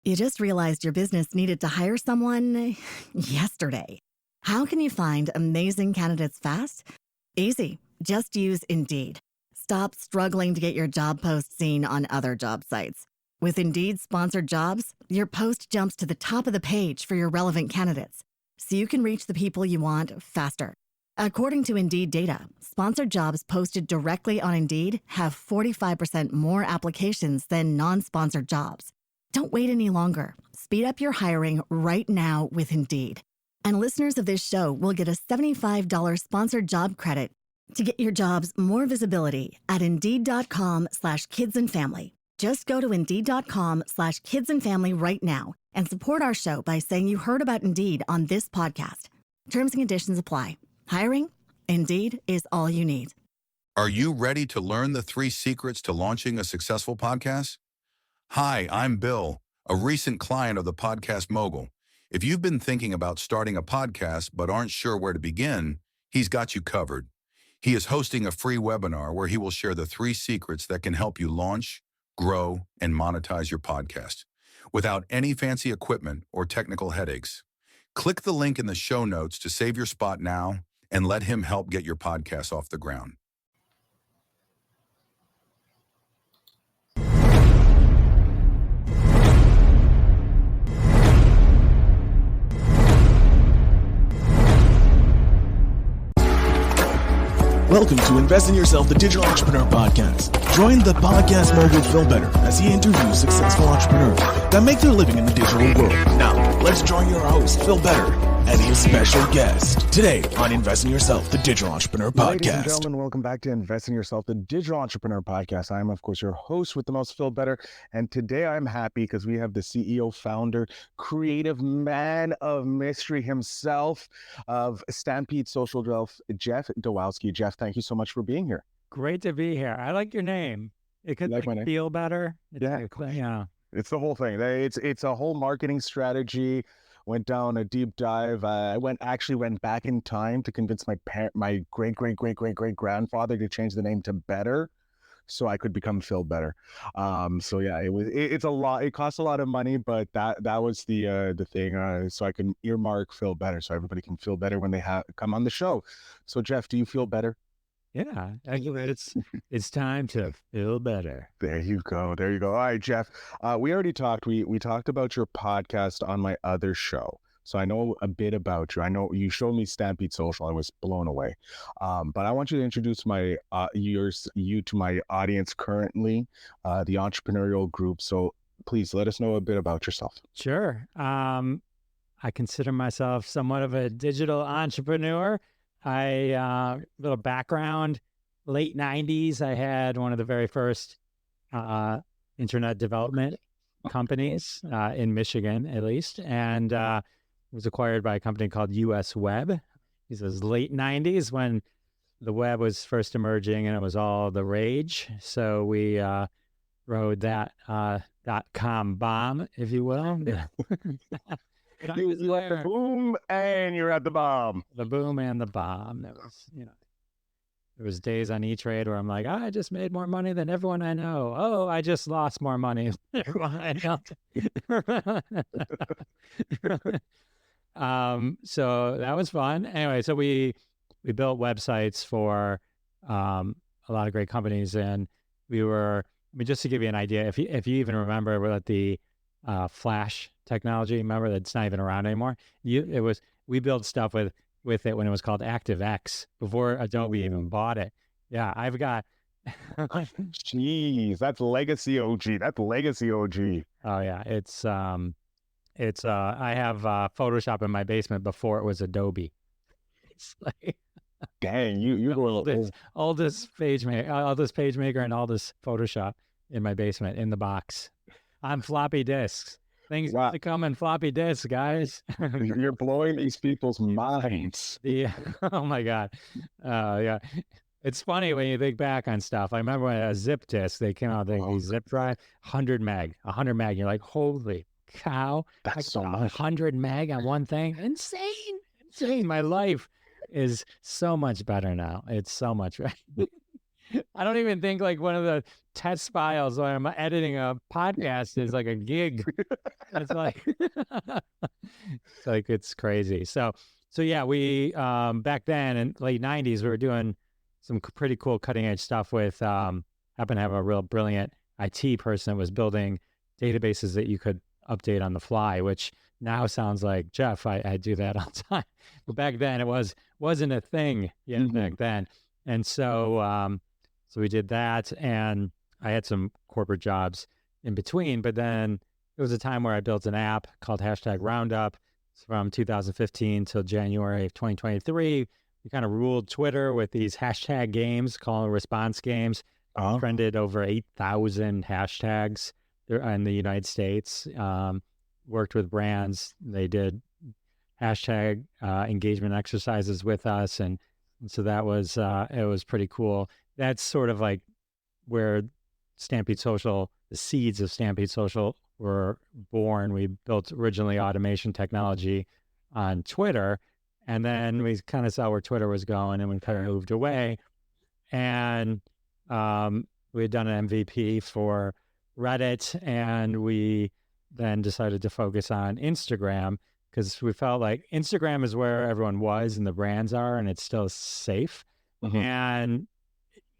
You just realized your business needed to hire someone yesterday. How can you find amazing candidates fast? Easy. Just use Indeed. Stop struggling to get your job post seen on other job sites. With Indeed sponsored jobs, your post jumps to the top of the page for your relevant candidates, so you can reach the people you want faster. According to Indeed data, sponsored jobs posted directly on Indeed have 45% more applications than non-sponsored jobs. Don't wait any longer. Speed up your hiring right now with Indeed. And listeners of this show will get a $75 sponsored job credit to get your jobs more visibility at Indeed.com/kidsandfamily. Just go to Indeed.com/kidsandfamily right now and support our show by saying you heard about Indeed on this podcast. Terms and conditions apply. Hiring? Indeed is all you need. Are you ready to learn the 3 secrets to launching a successful podcast? Hi, I'm Bill, a recent client of the Podcast Mogul. If you've been thinking about starting a podcast but aren't sure where to begin, he's got you covered. He is hosting a free webinar where he will share the 3 secrets that can help you launch, grow, and monetize your podcast without any fancy equipment or technical headaches. Click the link in the show notes to save your spot now and let him help get your podcast off the ground. Welcome to Invest in Yourself, the Digital Entrepreneur Podcast. Join the podcast mogul Phil Better as he interviews successful entrepreneurs that make their living in the digital world. Now, let's join your host, Phil Better, and his special guest today on Invest in Yourself, the Digital Entrepreneur Podcast. Ladies and gentlemen, welcome back to Invest in Yourself, the Digital Entrepreneur Podcast. I am, of course, your host with the most, Phil Better. And today I'm happy because we have the CEO, founder, creative man of mystery himself of Stampede Social, Jeff Dowalski. Jeff, thank you so much for being here. Great to be here. I like your name. It could like my name? Feel better. Yeah. It's the whole thing. It's a whole marketing strategy. Went down a deep dive. I went back in time to convince my great grandfather to change the name to Better, so I could become Phil Better. So yeah, it's a lot. It costs a lot of money, but that was the thing. So I can earmark Phil Better, so everybody can feel better when they come on the show. So Jeff, do you feel better? Yeah, it's time to feel better. There you go. All right, Jeff. We already talked. We talked about your podcast on my other show, so I know a bit about you. I know you showed me Stampede Social. I was blown away. But I want you to introduce you to my audience currently, the entrepreneurial group. So please let us know a bit about yourself. Sure. I consider myself somewhat of a digital entrepreneur. Little background, late 90s, I had one of the very first internet development companies in Michigan, at least, and was acquired by a company called US Web. This was late 90s when the web was first emerging and it was all the rage. So we rode that .com bomb, if you will. You was like, boom, and you're at the bomb. The boom and the bomb. There was days on E-Trade where I'm like, I just made more money than everyone I know. Oh, I just lost more money than everyone I know. So that was fun. Anyway, so we built websites for a lot of great companies, and just to give you an idea, if you even remember, we're at the Flash technology. Remember, that's not even around anymore. We built stuff with it when it was called ActiveX before Adobe even bought it. Yeah, I've got. Jeez, that's legacy OG. Oh yeah, it's I have Photoshop in my basement before it was Adobe. It's like, dang, you oldest PageMaker and all this Photoshop in my basement in the box on floppy disks. Things to come in floppy disks, guys. You're blowing these people's minds. Yeah. Oh my God. Yeah. It's funny when you think back on stuff. I remember when a zip disk, they came out with these zip drive, 100 meg. You're like, holy cow. That's so much. 100 meg on one thing. Insane. My life is so much better now. It's so much better. I don't even think like one of the test files when I'm editing a podcast is like a gig. It's like, it's like, it's crazy. So yeah, we, back then in late 90s, we were doing some pretty cool cutting edge stuff with, happened to have a real brilliant IT person that was building databases that you could update on the fly, which now sounds like, Jeff, I do that all the time. But back then it wasn't a thing yet back then. And so, so we did that, and I had some corporate jobs in between, but then it was a time where I built an app called #Roundup from 2015 till January of 2023. We kind of ruled Twitter with these hashtag games, call and response games. Trended over 8,000 hashtags in the United States. Worked with brands. They did hashtag engagement exercises with us, and so that was it was pretty cool. That's sort of like where Stampede Social, the seeds of Stampede Social were born. We built originally automation technology on Twitter, and then we kind of saw where Twitter was going, and we kind of moved away. And we had done an MVP for Reddit, and we then decided to focus on Instagram because we felt like Instagram is where everyone was and the brands are, and it's still safe. And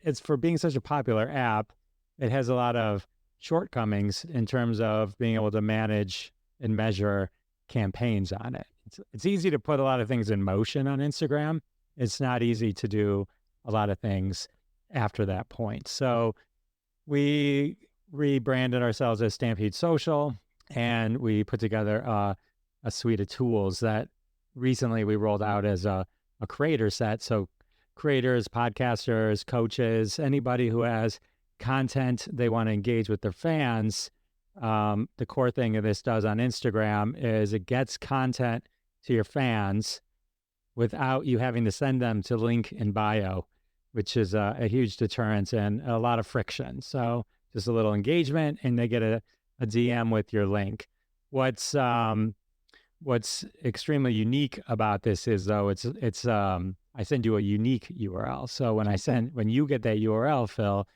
it's, for being such a popular app, it has a lot of shortcomings in terms of being able to manage and measure campaigns on it. It's easy to put a lot of things in motion on Instagram. It's not easy to do a lot of things after that point. So we rebranded ourselves as Stampede Social, and we put together a suite of tools that recently we rolled out as a creator set. So creators, podcasters, coaches, anybody who has content they want to engage with their fans. The core thing that this does on Instagram is it gets content to your fans without you having to send them to link in bio, which is a huge deterrent and a lot of friction. So just a little engagement, and they get a DM with your link. What's extremely unique about this is, though, it's I send you a unique URL. So when you get that URL, Phil,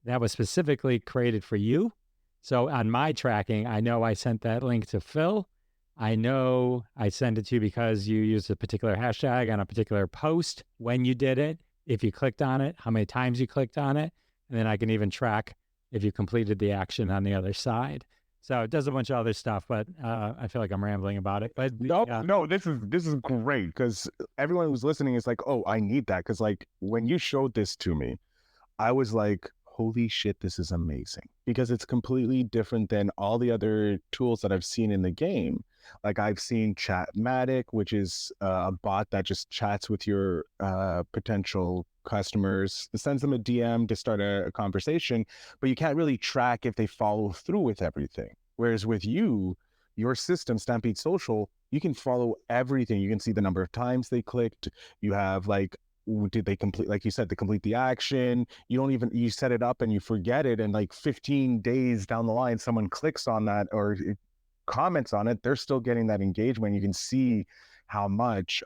that was specifically created for you. So on my tracking, I know I sent that link to Phil. I know I sent it to you because you used a particular hashtag on a particular post when you did it, if you clicked on it, how many times you clicked on it, and then I can even track if you completed the action on the other side. So it does a bunch of other stuff, but I feel like I'm rambling about it. But no, this is great, because everyone who's listening is like, oh, I need that. Because like when you showed this to me, I was like, holy shit, this is amazing, because it's completely different than all the other tools that I've seen in the game. Like I've seen Chatmatic, which is a bot that just chats with your potential customers, sends them a DM to start a conversation, but you can't really track if they follow through with everything. Whereas with you, your system, Stampede Social, you can follow everything. You can see the number of times they clicked. You have like, did they complete, like you said, to complete the action? You set it up and you forget it, and like 15 days down the line, someone clicks on that or comments on it, they're still getting that engagement. You can see how much.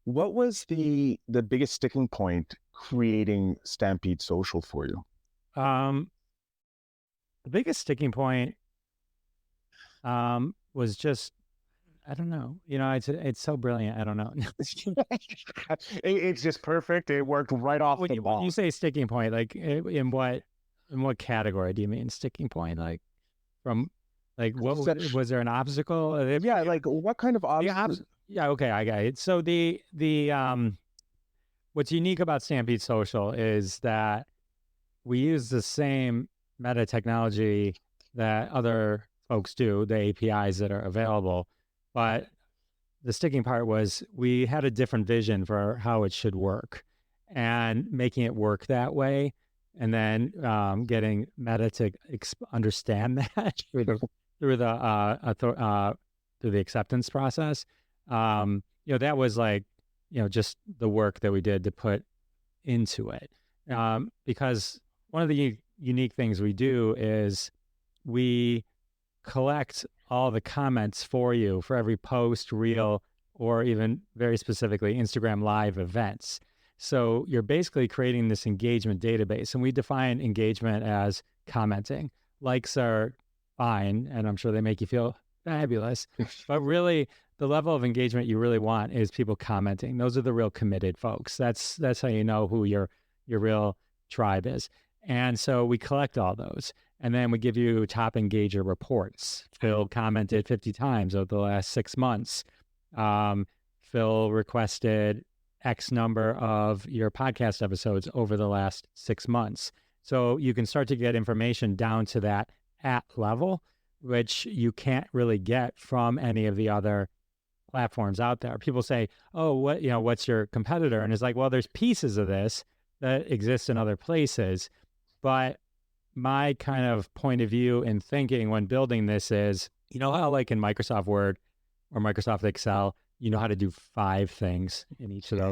What was the biggest sticking point creating Stampede Social for you? The biggest sticking point was just, I don't know. It's so brilliant. I don't know. It's just perfect. It worked right off the ball. When you say sticking point, like in what category do you mean sticking point? Like from, like, what was there an obstacle? Yeah, like what kind of obstacle? Yeah, okay, I got it. So the what's unique about Stampede Social is that we use the same meta technology that other folks do, the APIs that are available. But the sticking part was we had a different vision for how it should work, and making it work that way, and then getting Meta to understand that through the acceptance process. That was like, just the work that we did to put into it. Because one of the unique things we do is we collect all the comments for you for every post, reel, or even very specifically Instagram live events. So you're basically creating this engagement database. And we define engagement as commenting. Likes are fine, and I'm sure they make you feel fabulous. But really, the level of engagement you really want is people commenting. Those are the real committed folks. That's how you know who your real tribe is. And so we collect all those. And then we give you top engager reports. Phil commented 50 times over the last 6 months. Phil requested X number of your podcast episodes over the last 6 months. So you can start to get information down to that at level, which you can't really get from any of the other platforms out there. People say, oh, what's your competitor? And it's like, well, there's pieces of this that exist in other places. But my kind of point of view in thinking when building this is, how like in Microsoft Word or Microsoft Excel, you know how to do 5 things in each of those.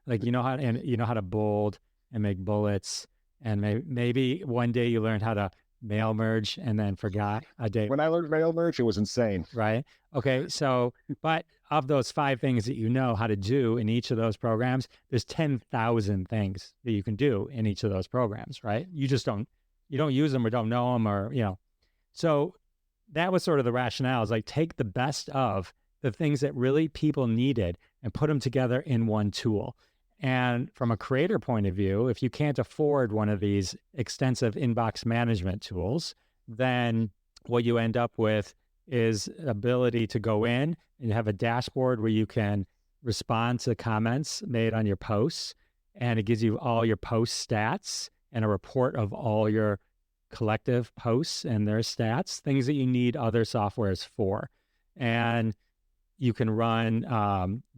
Like you know how to bold and make bullets, and maybe one day you learned how to mail merge and then forgot a day. When I learned mail merge, it was insane. Right. Okay. So, but of those 5 things that you know how to do in each of those programs, there's 10,000 things that you can do in each of those programs, right? You don't use them or don't know them or, So that was sort of the rationale, is like take the best of the things that really people needed and put them together in one tool. And from a creator point of view, if you can't afford one of these extensive inbox management tools, then what you end up with is ability to go in and have a dashboard where you can respond to comments made on your posts. And it gives you all your post stats and a report of all your collective posts and their stats, things that you need other softwares for. And you can run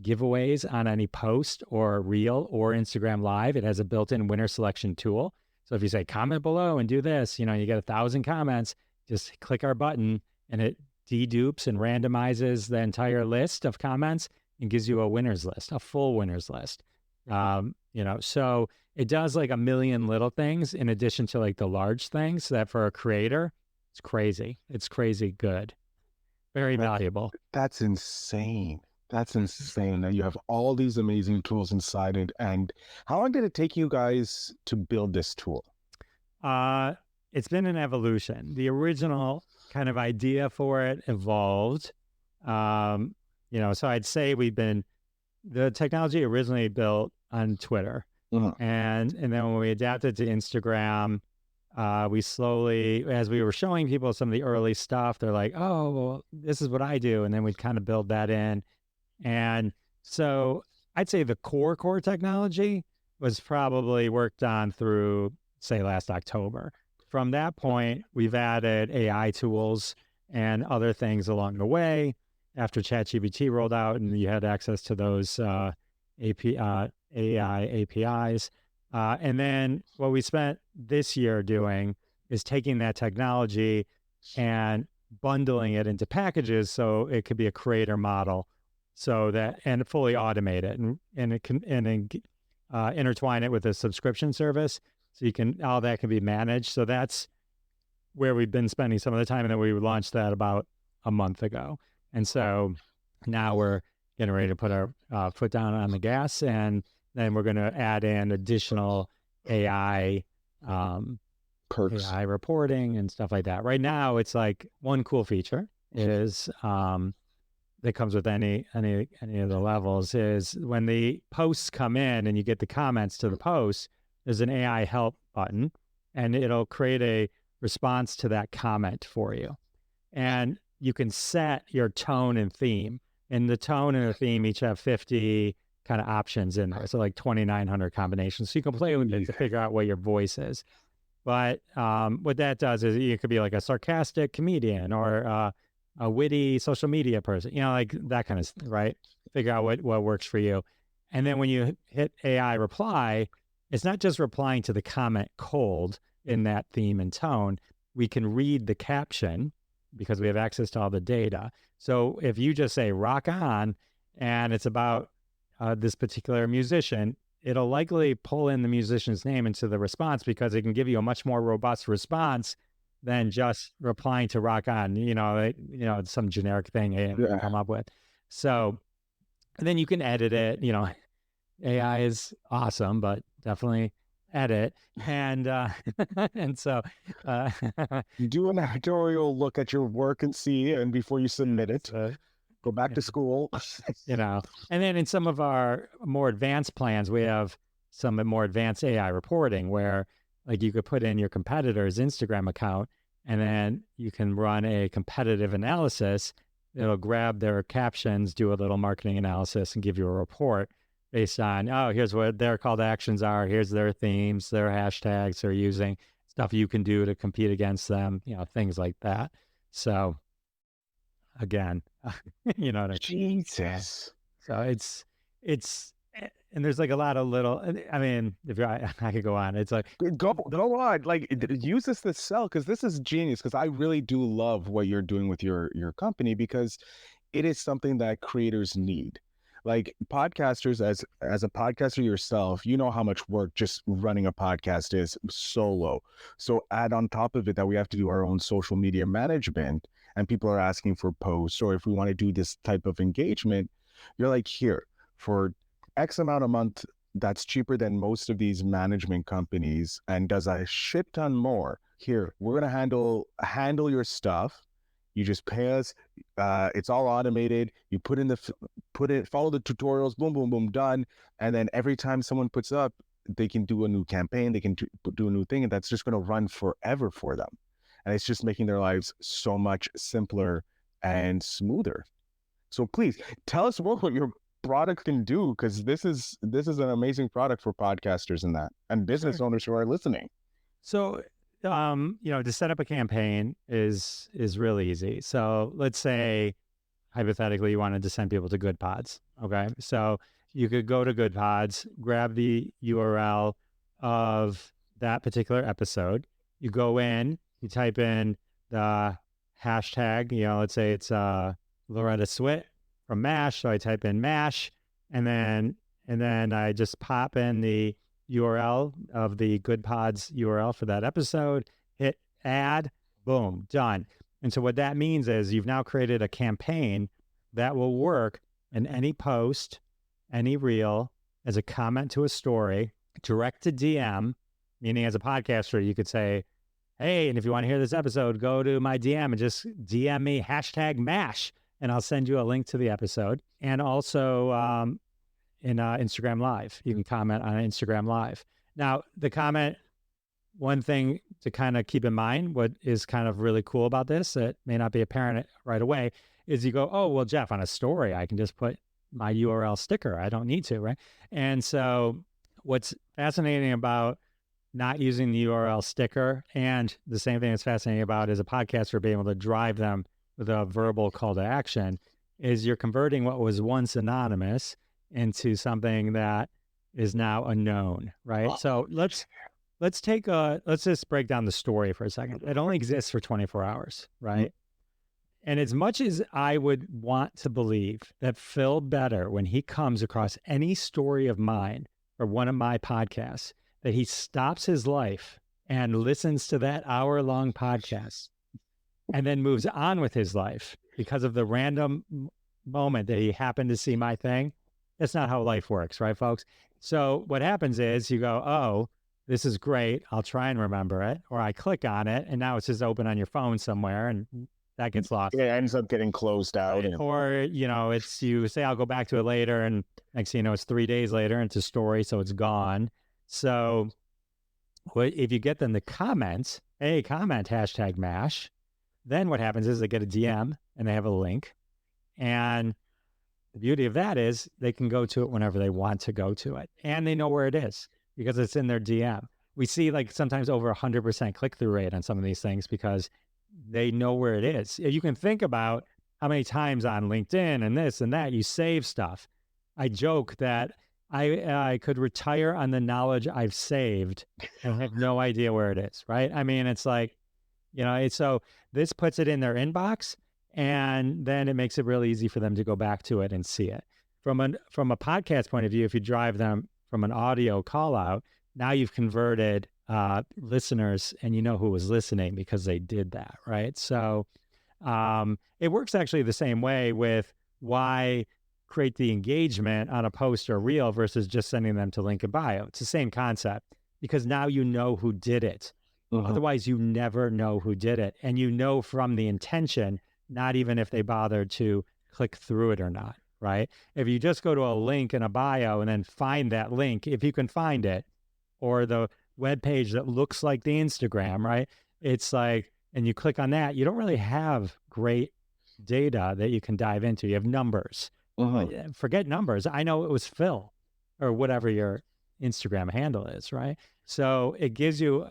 giveaways on any post or reel or Instagram Live. It has a built-in winner selection tool. So if you say comment below and do this, you get 1,000 comments, just click our button and it dedupes and randomizes the entire list of comments and gives you a winners list, a full winners list. So it does like a million little things in addition to like the large things that for a creator, it's crazy. It's crazy good. Very valuable. That's insane. That's insane. Now you have all these amazing tools inside it. And how long did it take you guys to build this tool? It's been an evolution. The original kind of idea for it evolved. So I'd say the technology originally built on Twitter. Mm-hmm. And then when we adapted to Instagram, we slowly, as we were showing people some of the early stuff, they're like, oh, well, this is what I do. And then we'd kind of build that in. And so I'd say the core technology was probably worked on through, say, last October. From that point, we've added AI tools and other things along the way after ChatGPT rolled out and you had access to those AI APIs. And then what we spent this year doing is taking that technology and bundling it into packages so it could be a creator model, and fully automate it and it can intertwine it with a subscription service so all that can be managed. So that's where we've been spending some of the time, and then we launched that about a month ago. And so now we're getting ready to put our foot down on the gas, and then we're going to add in additional AI perks, AI reporting and stuff like that. Right now, it's like one cool feature is that comes with any of the levels is when the posts come in and you get the comments to the post, there's an AI help button, and it'll create a response to that comment for you. And you can set your tone and theme. And the tone and the theme each have 50 kind of options in there. So like 2,900 combinations. So you can play with it to figure out what your voice is. But what that does is you could be like a sarcastic comedian or a witty social media person, like that kind of stuff, right? Figure out what works for you. And then when you hit AI reply, it's not just replying to the comment cold in that theme and tone. We can read the caption because we have access to all the data. So if you just say rock on and it's about this particular musician, it'll likely pull in the musician's name into the response because it can give you a much more robust response than just replying to rock on, it's some generic thing you come up with. So and then you can edit it, AI is awesome, but definitely edit. And and so uh, Do an actuarial look at your work and see, and before you submit it, go back to school. you know, and then in some of our more advanced plans, we have some more advanced AI reporting where like you could put in your competitor's Instagram account and then you can run a competitive analysis. It'll grab their captions, do a little marketing analysis and give you a report based on, oh, here's what their call to actions are. Here's their themes, their hashtags they're using, stuff you can do to compete against them, things like that. So again, you know what I mean? Jesus. So and there's like a lot of little, I mean, if I could go on, it's like, Go on. Like, use this to sell, because this is genius. Because I really do love what you're doing with your company, because it is something that creators need. Like podcasters, as a podcaster yourself, you know how much work just running a podcast is solo. So add on top of it that we have to do our own social media management, and people are asking for posts, or if we want to do this type of engagement, you're like, here, for X amount a month, that's cheaper than most of these management companies and does a shit ton more. Here, we're gonna handle your stuff. You just pay us. It's all automated. You follow the tutorials, boom, boom, boom, done. And then every time someone puts up, they can do a new campaign, they can do a new thing, and that's just going to run forever for them. And it's just making their lives so much simpler and smoother. So please tell us more what your product can do, because this is an amazing product for podcasters and business owners who are listening. So to set up a campaign is really easy. So let's say hypothetically you wanted to send people to Good Pods. Okay. So you could go to Good Pods, grab the URL of that particular episode. You go in, you type in the hashtag, let's say it's Loretta Swit from MASH. So I type in MASH and then I just pop in the URL of the Good Pods URL for that episode, hit add, boom, done. And so what that means is you've now created a campaign that will work in any post, any reel, as a comment to a story, direct to DM, meaning as a podcaster, you could say, hey, and if you want to hear this episode, go to my DM and just DM me #MASH, and I'll send you a link to the episode. And also, in Instagram Live. You can comment on Instagram Live. Now, the comment, one thing to kind of keep in mind, what is kind of really cool about this, that may not be apparent right away, is you go, oh, well, Jeff, on a story, I can just put my URL sticker. I don't need to, right? And so what's fascinating about not using the URL sticker, and the same thing that's fascinating about as a podcaster being able to drive them with a verbal call to action, is you're converting what was once anonymous into something that is now a known, right? So let's just break down the story for a second. It only exists for 24 hours, right? And as much as I would want to believe that Phil Better, when he comes across any story of mine or one of my podcasts, that he stops his life and listens to that hour-long podcast and then moves on with his life because of the random moment that he happened to see my thing. That's not how life works, right, folks? So what happens is you go, oh, this is great. I'll try and remember it. Or I click on it, and now it's just open on your phone somewhere, and that gets lost. It ends up getting closed out. Or, it's you say, I'll go back to it later, and next thing you know, it's 3 days later, and it's a story, so it's gone. So if you get them to comment, hey, comment #MASH, then what happens is they get a DM, and they have a link, and the beauty of that is they can go to it whenever they want to go to it. And they know where it is because it's in their DM. We see like sometimes over 100% click-through rate on some of these things because they know where it is. You can think about how many times on LinkedIn and this and that you save stuff. I joke that I could retire on the knowledge I've saved and have no idea where it is, right? I mean, it's like, so this puts it in their inbox, and then it makes it really easy for them to go back to it and see it. From a podcast point of view, if you drive them from an audio call out, now you've converted listeners, and you know who was listening because they did that, right? So it works actually the same way with why create the engagement on a post or reel versus just sending them to link in bio. It's the same concept because now you know who did it. Otherwise, you never know who did it. And you know from the intention, not even if they bothered to click through it or not, right? If you just go to a link in a bio and then find that link, if you can find it, or the web page that looks like the Instagram, right? It's like, and you click on that, you don't really have great data that you can dive into. You have numbers. Forget numbers. I know it was Phil or whatever your Instagram handle is, right? So it gives you,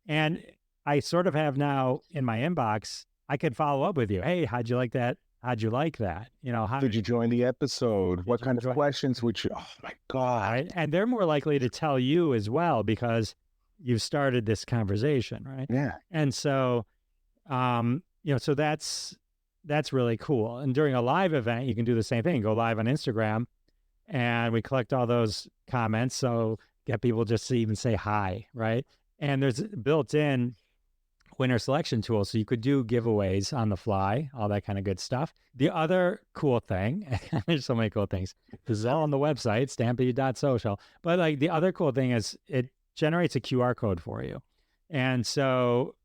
and I sort of have now in my inbox, I could follow up with you. Hey, how'd you like that? How'd you like that? You know, how did you join the episode? What kind of questions would you, oh my God. Right? And they're more likely to tell you as well because you've started this conversation, right? Yeah. And so, you know, so that's really cool. And during a live event, you can do the same thing. Go live on Instagram and we collect all those comments. So get people just to even say hi, right? And there's built-in winner selection tool. So you could do giveaways on the fly, all that kind of good stuff. The other cool thing, there's so many cool things. This is all on the website, stampede.social. But like the other cool thing is it generates a QR code for you. And so,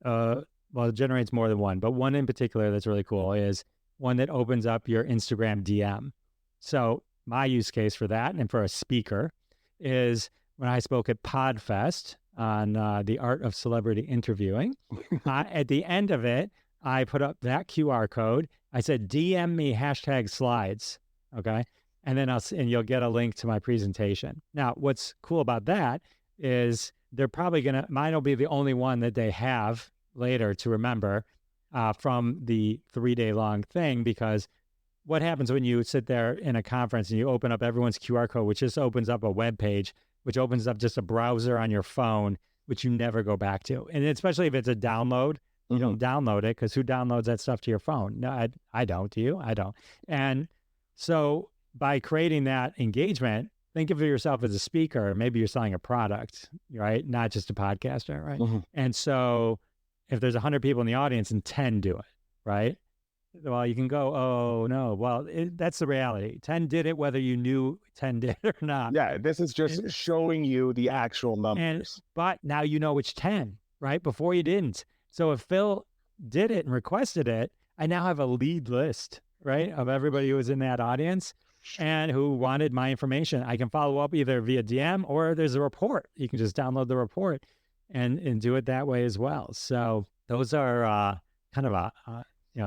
well, it generates more than one, but one in particular that's really cool is one that opens up your Instagram DM. So my use case for that and for a speaker is when I spoke at PodFest on the art of celebrity interviewing. At the end of it, I put up that QR code. I said, DM me #slides. Okay. And then and you'll get a link to my presentation. Now, what's cool about that is they're probably mine will be the only one that they have later to remember from the 3-day long thing, because what happens when you sit there in a conference and you open up everyone's QR code, which just opens up a web page, which opens up just a browser on your phone, which you never go back to. And especially if it's a download, you don't download it, because who downloads that stuff to your phone? No, I don't. Do you? I don't. And so by creating that engagement, think of yourself as a speaker. Maybe you're selling a product, right? Not just a podcaster, right? And so if there's 100 people in the audience and 10 do it, right? Well, you can go, oh, no. Well, that's the reality. 10 did it, whether you knew 10 did or not. Yeah, this is just showing you the actual numbers. But now you know which 10, right? Before you didn't. So if Phil did it and requested it, I now have a lead list, right, of everybody who was in that audience and who wanted my information. I can follow up either via DM or there's a report. You can just download the report and do it that way as well. So those are kind of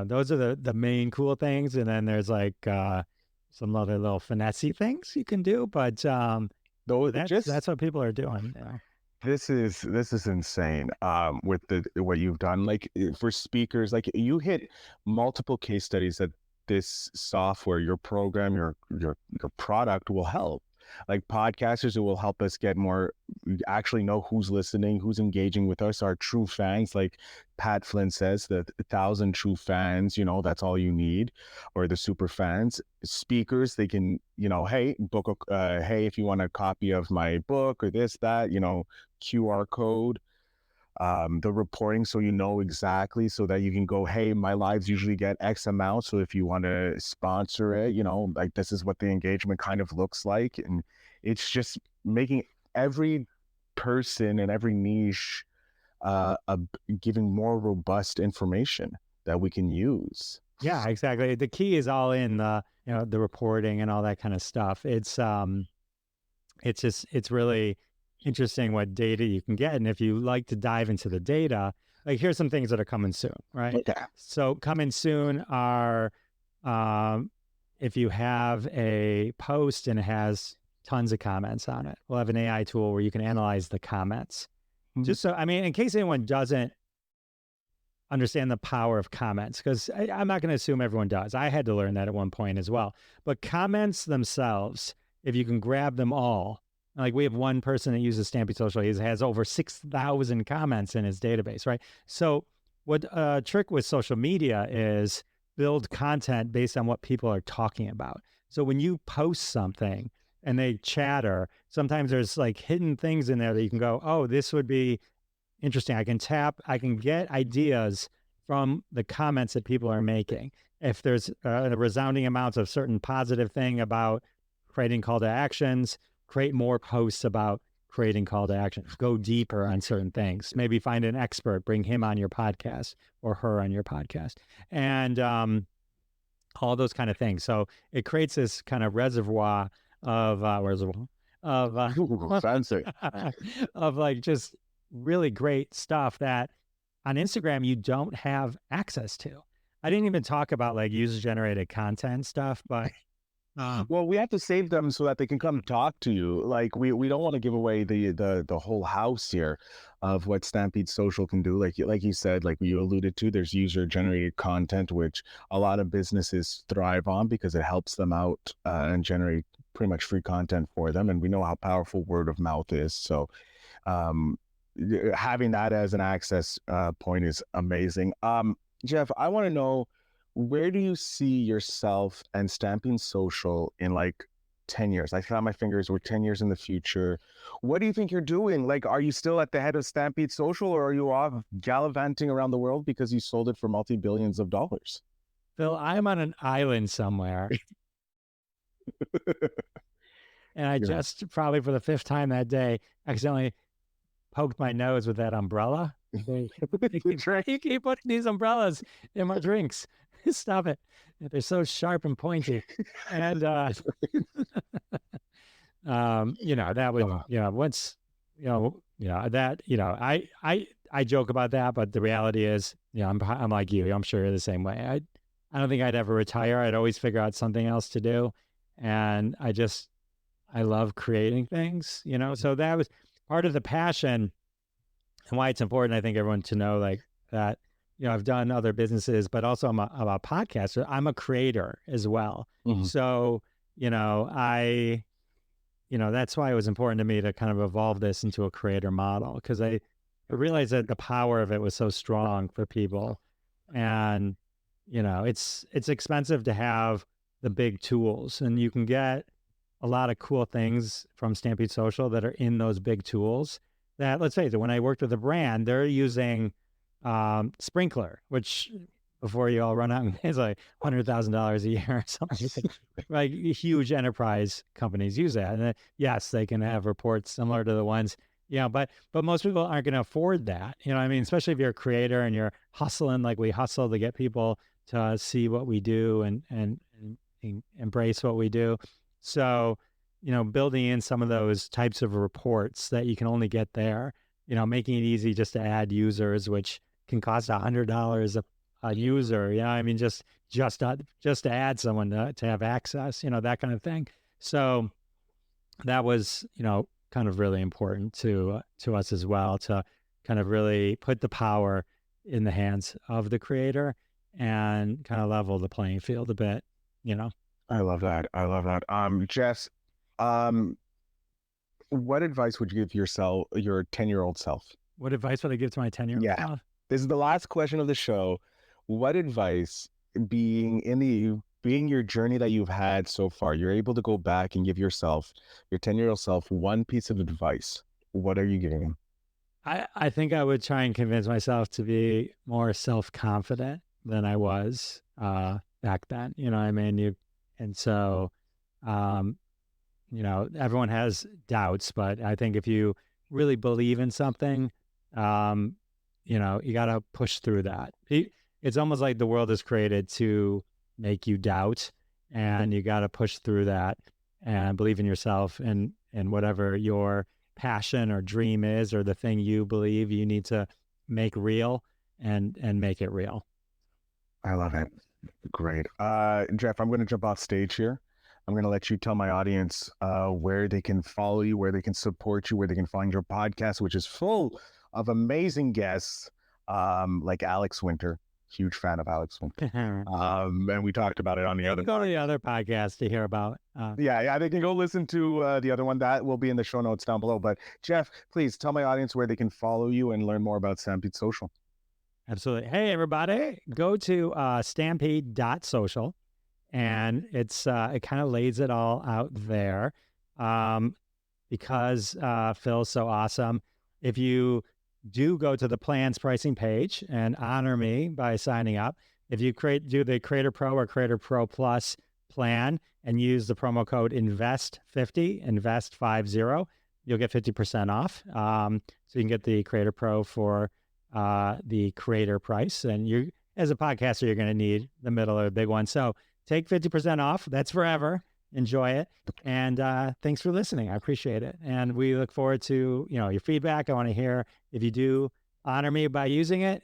those are the main cool things. And then there's like some other little finessey things you can do, but that's what people are doing. You know? This is insane. With what you've done, like for speakers, like you hit multiple case studies that this software, your program, your product will help. Like podcasters, it will help us get more, actually know who's listening, who's engaging with us, our true fans. Like Pat Flynn says, the 1,000 true fans, that's all you need, or the super fans. Speakers, they can, hey, hey, if you want a copy of my book or this, that, QR code. The reporting, so exactly, so that you can go, hey, my lives usually get X amount, so if you want to sponsor it, like this is what the engagement kind of looks like. And it's just making every person and every niche giving more robust information that we can use. Yeah, exactly. The key is all in the reporting and all that kind of stuff. It's really interesting what data you can get. And if you like to dive into the data, like here's some things that are coming soon, right? Okay. So coming soon are, if you have a post and it has tons of comments on it, we'll have an AI tool where you can analyze the comments. Just so, in case anyone doesn't understand the power of comments, because I'm not going to assume everyone does. I had to learn that at one point as well. But comments themselves, if you can grab them all, like we have one person that uses Stampede Social, he has over 6,000 comments in his database, right? So what a trick with social media is build content based on what people are talking about. So when you post something and they chatter, sometimes there's like hidden things in there that you can go, oh, this would be interesting. I can get ideas from the comments that people are making. If there's a resounding amounts of certain positive thing about creating call to actions, create more posts about creating call to actions, go deeper on certain things, maybe find an expert, bring him on your podcast or her on your podcast, and all those kind of things. So it creates this kind of reservoir of Fancy. of like just really great stuff that on Instagram you don't have access to. I didn't even talk about like user generated content stuff, but Well, we have to save them so that they can come talk to you. Like we don't want to give away the whole house here of what Stampede Social can do. Like you said, like you alluded to, there's user generated content, which a lot of businesses thrive on because it helps them out and generate pretty much free content for them. And we know how powerful word of mouth is. So having that as an access point is amazing. Jeff, I want to know, where do you see yourself and Stamping Social in like 10 years? I count my fingers, we're 10 years in the future. What do you think you're doing? Like, are you still at the head of Stampede Social, or are you off gallivanting around the world because you sold it for multi-billions of dollars? Phil, I'm on an island somewhere. And I just probably for the 5th time that day accidentally poked my nose with that umbrella. You keep putting these umbrellas in my drinks. Stop it. They're so sharp and pointy. And, that would, once, I joke about that, but the reality is, I'm like you, I'm sure you're the same way. I don't think I'd ever retire. I'd always figure out something else to do. And I love creating things, so that was part of the passion and why it's important, I think, everyone to know like that, I've done other businesses, but also I'm a podcaster. I'm a creator as well. Mm-hmm. So, that's why it was important to me to kind of evolve this into a creator model, because I realized that the power of it was so strong for people. And, it's expensive to have the big tools, and you can get a lot of cool things from Stampede Social that are in those big tools that, let's face it, when I worked with a brand, they're using Sprinkler, which before you all run out, it's like $100,000 a year or something. Like huge enterprise companies use that. And yes, they can have reports similar to the ones, but most people aren't going to afford that. Especially if you're a creator and you're hustling like we hustle to get people to see what we do and embrace what we do. So, building in some of those types of reports that you can only get there, making it easy just to add users, which can cost $100 a user. Just to add someone to have access, that kind of thing. So that was, kind of really important to us as well, to kind of really put the power in the hands of the creator and kind of level the playing field a bit, I love that. Jess, what advice would you give yourself, your 10-year-old self? What advice would I give to my 10-year-old self? This is the last question of the show. What advice, being your journey that you've had so far, you're able to go back and give yourself, your 10-year-old self, one piece of advice. What are you giving him? I think I would try and convince myself to be more self-confident than I was back then. And so, everyone has doubts, but I think if you really believe in something, you got to push through that. It's almost like the world is created to make you doubt, and you got to push through that and believe in yourself and whatever your passion or dream is, or the thing you believe you need to make real and make it real. I love it. Great. Jeff, I'm going to jump off stage here. I'm going to let you tell my audience where they can follow you, where they can support you, where they can find your podcast, which is full of amazing guests like Alex Winter. Huge fan of Alex Winter. And we talked about it on the other. Go to the other podcast to hear about. Yeah, they can go listen to the other one. That will be in the show notes down below. But Jeff, please tell my audience where they can follow you and learn more about Stampede Social. Absolutely. Hey, everybody, go to stampede.social, and it kind of lays it all out there because Phil's so awesome. If you do go to the plans pricing page and honor me by signing up. If you do the Creator Pro or Creator Pro Plus plan and use the promo code INVEST50, INVEST50, you'll get 50% off. So you can get the Creator Pro for the creator price. And you, as a podcaster, you're going to need the middle or the big one. So take 50% off. That's forever. Enjoy it. And thanks for listening. I appreciate it. And we look forward to, your feedback. I want to hear if you do honor me by using it.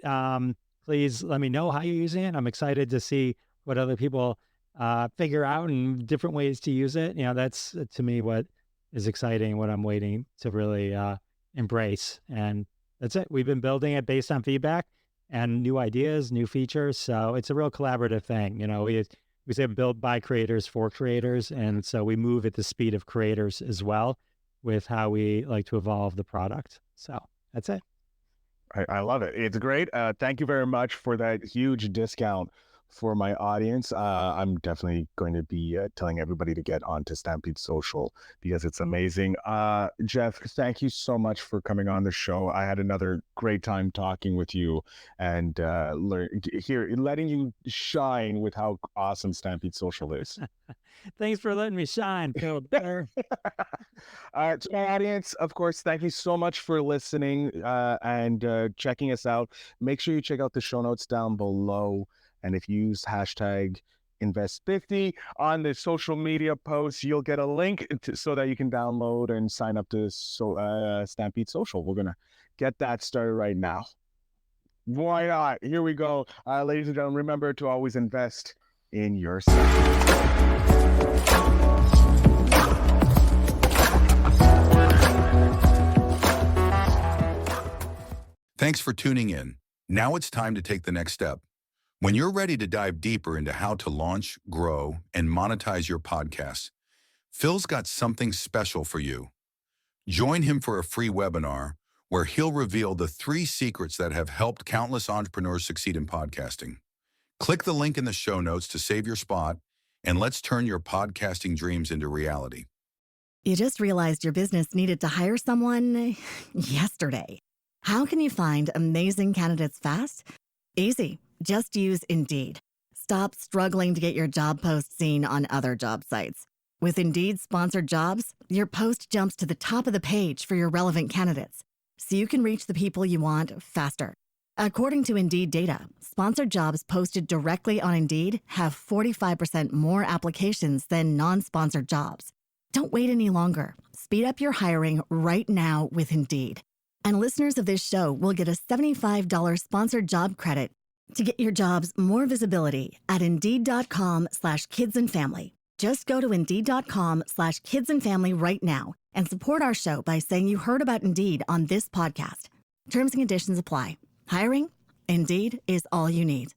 Please let me know how you're using it. I'm excited to see what other people figure out and different ways to use it. That's to me what is exciting, what I'm waiting to really embrace. And that's it. We've been building it based on feedback and new ideas, new features. So it's a real collaborative thing. We say build by creators for creators. And so we move at the speed of creators as well with how we like to evolve the product. So that's it. I love it. It's great. Thank you very much for that huge discount for my audience. I'm definitely going to be telling everybody to get onto Stampede Social because it's amazing. Jeff, thank you so much for coming on the show. I had another great time talking with you and letting you shine with how awesome Stampede Social is. Thanks for letting me shine. Feel better. To my audience, of course, thank you so much for listening and checking us out. Make sure you check out the show notes down below. And if you use hashtag Invest50 on the social media posts, you'll get a link so that you can download and sign up to Stampede Social. We're going to get that started right now. Why not? Here we go. Ladies and gentlemen, remember to always invest in yourself. Thanks for tuning in. Now it's time to take the next step. When you're ready to dive deeper into how to launch, grow, and monetize your podcast, Phil's got something special for you. Join him for a free webinar where he'll reveal the 3 secrets that have helped countless entrepreneurs succeed in podcasting. Click the link in the show notes to save your spot, and let's turn your podcasting dreams into reality. You just realized your business needed to hire someone yesterday. How can you find amazing candidates fast? Easy. Just use Indeed. Stop struggling to get your job post seen on other job sites. With Indeed sponsored jobs, your post jumps to the top of the page for your relevant candidates, so you can reach the people you want faster. According to Indeed data, sponsored jobs posted directly on Indeed have 45% more applications than non-sponsored jobs. Don't wait any longer. Speed up your hiring right now with Indeed. And listeners of this show will get a $75 sponsored job credit to get your jobs more visibility at Indeed.com/kidsandfamily. Just go to Indeed.com/kidsandfamily right now and support our show by saying you heard about Indeed on this podcast. Terms and conditions apply. Hiring? Indeed is all you need.